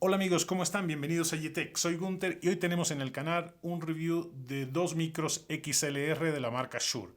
Hola amigos, ¿cómo están? Bienvenidos a Yetech. Soy Gunther y hoy tenemos en el canal un review de dos micros XLR de la marca Shure.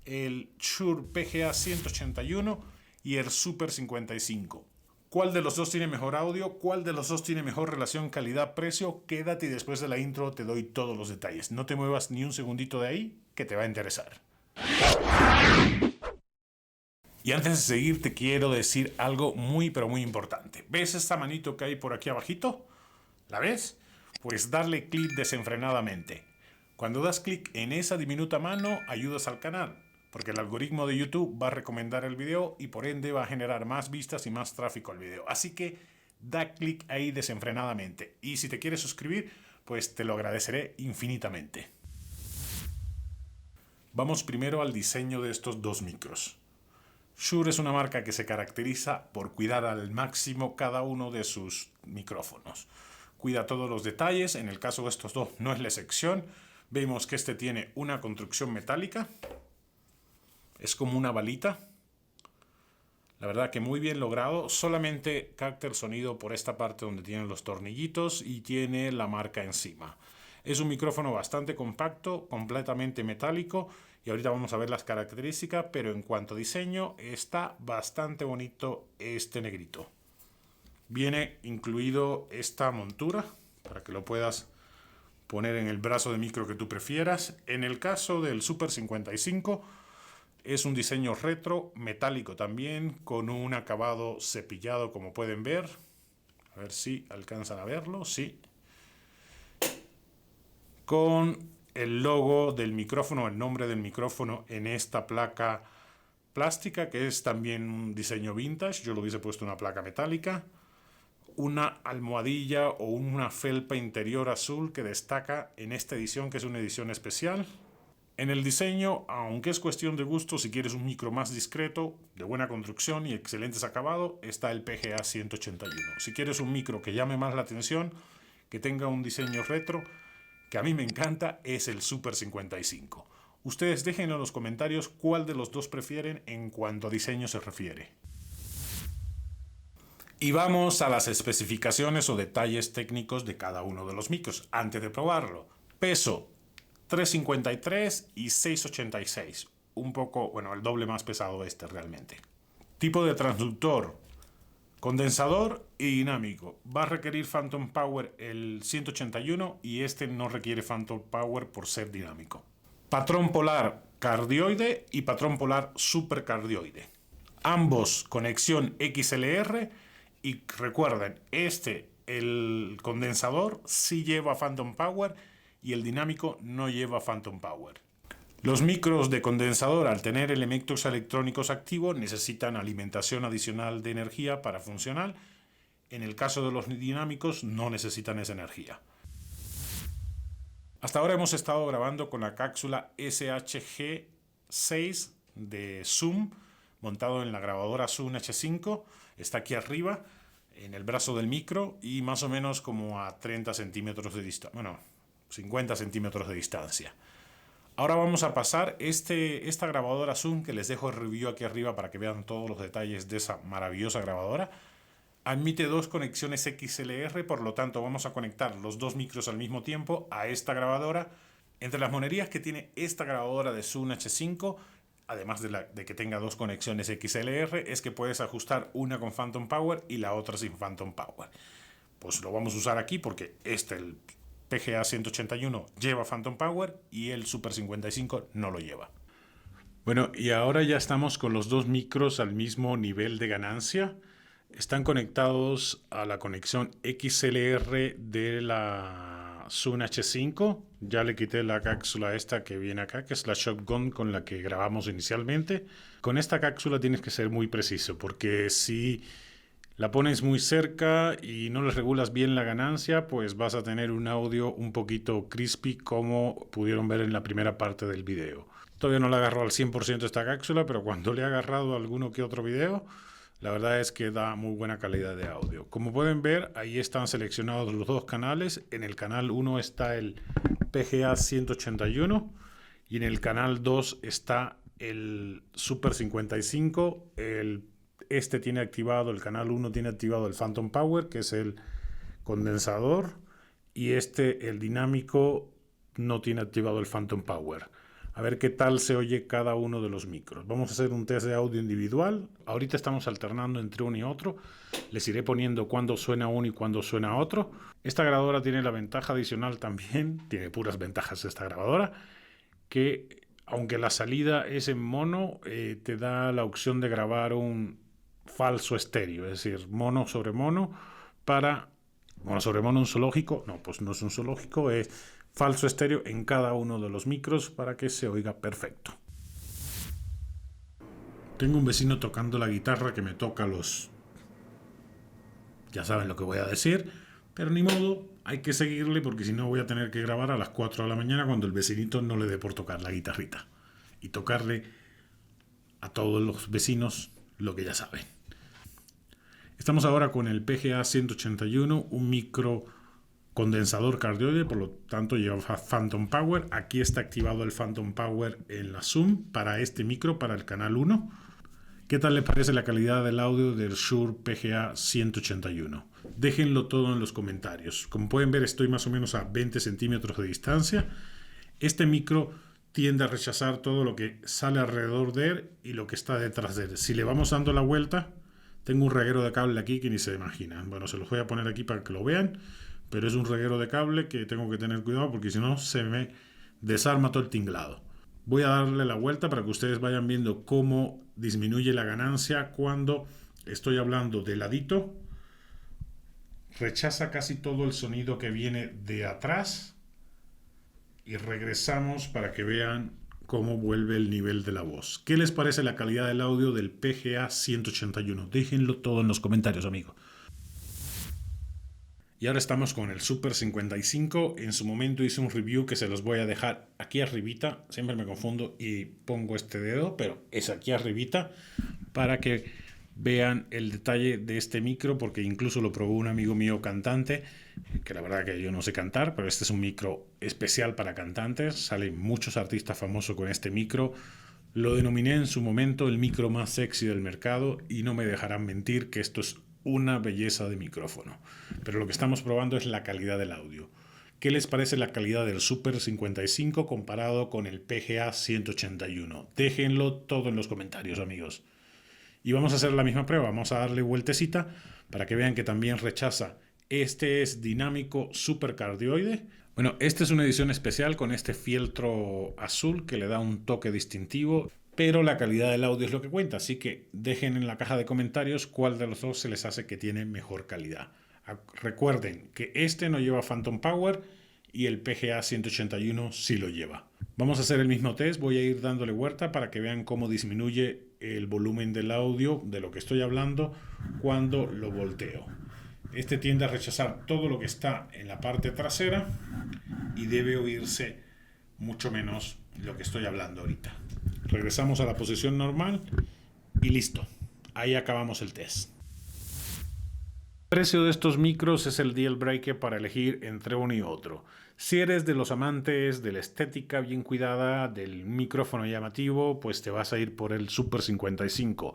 El Shure PGA 181 y el Super 55. ¿Cuál de los dos tiene mejor audio? ¿Cuál de los dos tiene mejor relación calidad-precio? Quédate y después de la intro te doy todos los detalles. No te muevas ni un segundito de ahí, que te va a interesar. Y antes de seguir te quiero decir algo muy pero muy importante. ¿Ves esta manito que hay por aquí abajito? ¿La ves? Pues darle clic desenfrenadamente. Cuando das clic en esa diminuta mano ayudas al canal, porque el algoritmo de YouTube va a recomendar el video y por ende va a generar más vistas y más tráfico al video. Así que da clic ahí desenfrenadamente. Y si te quieres suscribir, pues te lo agradeceré infinitamente. Vamos primero al diseño de estos dos micros. Shure es una marca que se caracteriza por cuidar al máximo cada uno de sus micrófonos. Cuida todos los detalles, en el caso de estos dos no es la excepción. Vemos que este tiene una construcción metálica, es como una balita. La verdad que muy bien logrado, solamente capta el sonido por esta parte donde tienen los tornillitos y tiene la marca encima. Es un micrófono bastante compacto, completamente metálico y ahorita vamos a ver las características, pero en cuanto a diseño está bastante bonito este negrito. Viene incluido esta montura para que lo puedas poner en el brazo de micro que tú prefieras. En el caso del Super 55 es un diseño retro, metálico también, con un acabado cepillado como pueden ver. A ver si alcanzan a verlo, sí. Con el logo del micrófono, el nombre del micrófono en esta placa plástica, que es también un diseño vintage. Yo lo hubiese puesto una placa metálica. Una almohadilla o una felpa interior azul que destaca en esta edición, que es una edición especial. En el diseño, aunque es cuestión de gusto, si quieres un micro más discreto, de buena construcción y excelentes acabados, está el PGA 181. Si quieres un micro que llame más la atención, que tenga un diseño retro, que a mí me encanta, es el Super 55. Ustedes dejen en los comentarios cuál de los dos prefieren en cuanto a diseño se refiere. Y vamos a las especificaciones o detalles técnicos de cada uno de los micros antes de probarlo. Peso 353 y 686. Un poco, bueno, el doble más pesado este realmente. Tipo de transductor: condensador y dinámico. Va a requerir Phantom Power el 181 y este no requiere Phantom Power por ser dinámico. Patrón polar cardioide y patrón polar supercardioide. Ambos conexión XLR y recuerden, el condensador sí lleva Phantom Power y el dinámico no lleva Phantom Power. Los micros de condensador, al tener elementos electrónicos activos, necesitan alimentación adicional de energía para funcionar. En el caso de los dinámicos, no necesitan esa energía. Hasta ahora hemos estado grabando con la cápsula SHG6 de Zoom, montado en la grabadora Zoom H5. Está aquí arriba, en el brazo del micro, y más o menos como a 30 centímetros de distancia. Bueno, 50 centímetros de distancia. Ahora vamos a pasar esta grabadora Zoom, que les dejo el review aquí arriba para que vean todos los detalles de esa maravillosa grabadora. Admite dos conexiones XLR, por lo tanto vamos a conectar los dos micros al mismo tiempo a esta grabadora. Entre las monerías que tiene esta grabadora de Zoom H5, además de que tenga dos conexiones XLR, es que puedes ajustar una con Phantom Power y la otra sin Phantom Power. Pues lo vamos a usar aquí porque el PGA 181 lleva Phantom Power y el Super 55 no lo lleva. Bueno, y ahora ya estamos con los dos micros al mismo nivel de ganancia. Están conectados a la conexión XLR de la Zoom H5. Ya le quité la cápsula esta que viene acá, que es la shotgun con la que grabamos inicialmente. Con esta cápsula tienes que ser muy preciso, porque si la pones muy cerca y no le regulas bien la ganancia, pues vas a tener un audio un poquito crispy, como pudieron ver en la primera parte del video. Todavía no le agarró al 100% esta cápsula, pero cuando le he agarrado alguno que otro video, la verdad es que da muy buena calidad de audio. Como pueden ver, ahí están seleccionados los dos canales. En el canal 1 está el PGA 181 y en el canal 2 está el Super 55. Este tiene activado, el canal 1 tiene activado el Phantom Power, que es el condensador, y el dinámico, no tiene activado el Phantom Power. A ver qué tal se oye cada uno de los micros. Vamos a hacer un test de audio individual. Ahorita estamos alternando entre uno y otro. Les iré poniendo cuándo suena uno y cuándo suena otro. Esta grabadora tiene la ventaja adicional también, tiene puras ventajas esta grabadora, que aunque la salida es en mono, te da la opción de grabar un falso estéreo, es decir, mono sobre mono mono sobre mono un zoológico. No, pues no es un zoológico, es falso estéreo en cada uno de los micros para que se oiga perfecto. Tengo un vecino tocando la guitarra que me toca los... Ya saben lo que voy a decir, pero ni modo, hay que seguirle porque si no voy a tener que grabar a las 4 de la mañana cuando el vecinito no le dé por tocar la guitarrita. Y tocarle a todos los vecinos lo que ya saben. Estamos ahora con el PGA 181, un micro condensador cardioide, por lo tanto lleva Phantom Power. Aquí está activado el Phantom Power en la Zoom para este micro, para el canal 1. ¿Qué tal les parece la calidad del audio del Shure PGA 181? Déjenlo todo en los comentarios. Como pueden ver, estoy más o menos a 20 centímetros de distancia. Este micro tiende a rechazar todo lo que sale alrededor de él y lo que está detrás de él. Si le vamos dando la vuelta, tengo un reguero de cable aquí que ni se imaginan. Bueno, se los voy a poner aquí para que lo vean. Pero es un reguero de cable que tengo que tener cuidado porque si no se me desarma todo el tinglado. Voy a darle la vuelta para que ustedes vayan viendo cómo disminuye la ganancia cuando estoy hablando de ladito. Rechaza casi todo el sonido que viene de atrás. Y regresamos para que vean cómo vuelve el nivel de la voz. ¿Qué les parece la calidad del audio del PGA 181? Déjenlo todo en los comentarios, amigos. Y ahora estamos con el Super 55. En su momento hice un review que se los voy a dejar aquí arribita. Siempre me confundo y pongo este dedo, pero es aquí arribita para que vean el detalle de este micro, porque incluso lo probó un amigo mío cantante, que la verdad que yo no sé cantar, pero este es un micro especial para cantantes. Salen muchos artistas famosos con este micro. Lo denominé en su momento el micro más sexy del mercado y no me dejarán mentir que esto es una belleza de micrófono. Pero lo que estamos probando es la calidad del audio. ¿Qué les parece la calidad del Super 55 comparado con el PGA 181? Déjenlo todo en los comentarios, amigos. Y vamos a hacer la misma prueba. Vamos a darle vueltecita para que vean que también rechaza. Este es dinámico super cardioide. Bueno, esta es una edición especial con este fieltro azul que le da un toque distintivo. Pero la calidad del audio es lo que cuenta, así que dejen en la caja de comentarios cuál de los dos se les hace que tiene mejor calidad. Recuerden que este no lleva Phantom Power y el PGA 181 sí lo lleva. Vamos a hacer el mismo test, voy a ir dándole vuelta para que vean cómo disminuye el volumen del audio de lo que estoy hablando cuando lo volteo. Este tiende a rechazar todo lo que está en la parte trasera y debe oírse mucho menos lo que estoy hablando ahorita. Regresamos a la posición normal y listo. Ahí acabamos el test. El precio de estos micros es el deal breaker para elegir entre uno y otro. Si eres de los amantes de la estética bien cuidada, del micrófono llamativo, pues te vas a ir por el Super 55.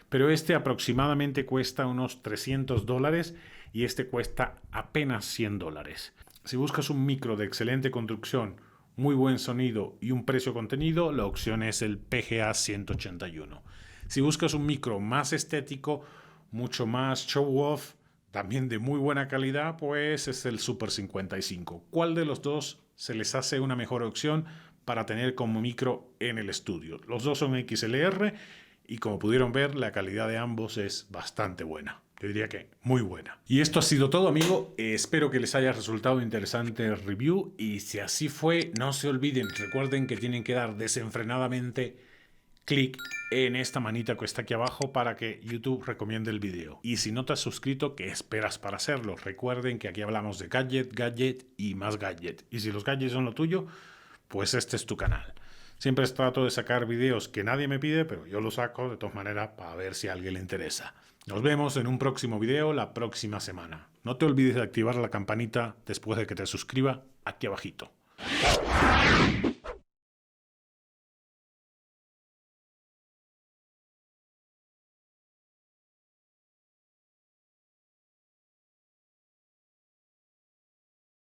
Pero este aproximadamente cuesta unos $300 y este cuesta apenas $100. Si buscas un micro de excelente construcción, muy buen sonido y un precio contenido, la opción es el PGA 181. Si buscas un micro más estético, mucho más show off, también de muy buena calidad, pues es el Super 55. ¿Cuál de los dos se les hace una mejor opción para tener como micro en el estudio? Los dos son XLR y como pudieron ver, la calidad de ambos es bastante buena. Yo diría que muy buena. Y esto ha sido todo, amigo. Espero que les haya resultado interesante el review. Y si así fue, no se olviden. Recuerden que tienen que dar desenfrenadamente clic en esta manita que está aquí abajo para que YouTube recomiende el video. Y si no te has suscrito, ¿qué esperas para hacerlo? Recuerden que aquí hablamos de gadget y más gadget. Y si los gadgets son lo tuyo, pues este es tu canal. Siempre trato de sacar videos que nadie me pide, pero yo los saco de todas maneras para ver si a alguien le interesa. Nos vemos en un próximo video la próxima semana. No te olvides de activar la campanita después de que te suscribas aquí abajito.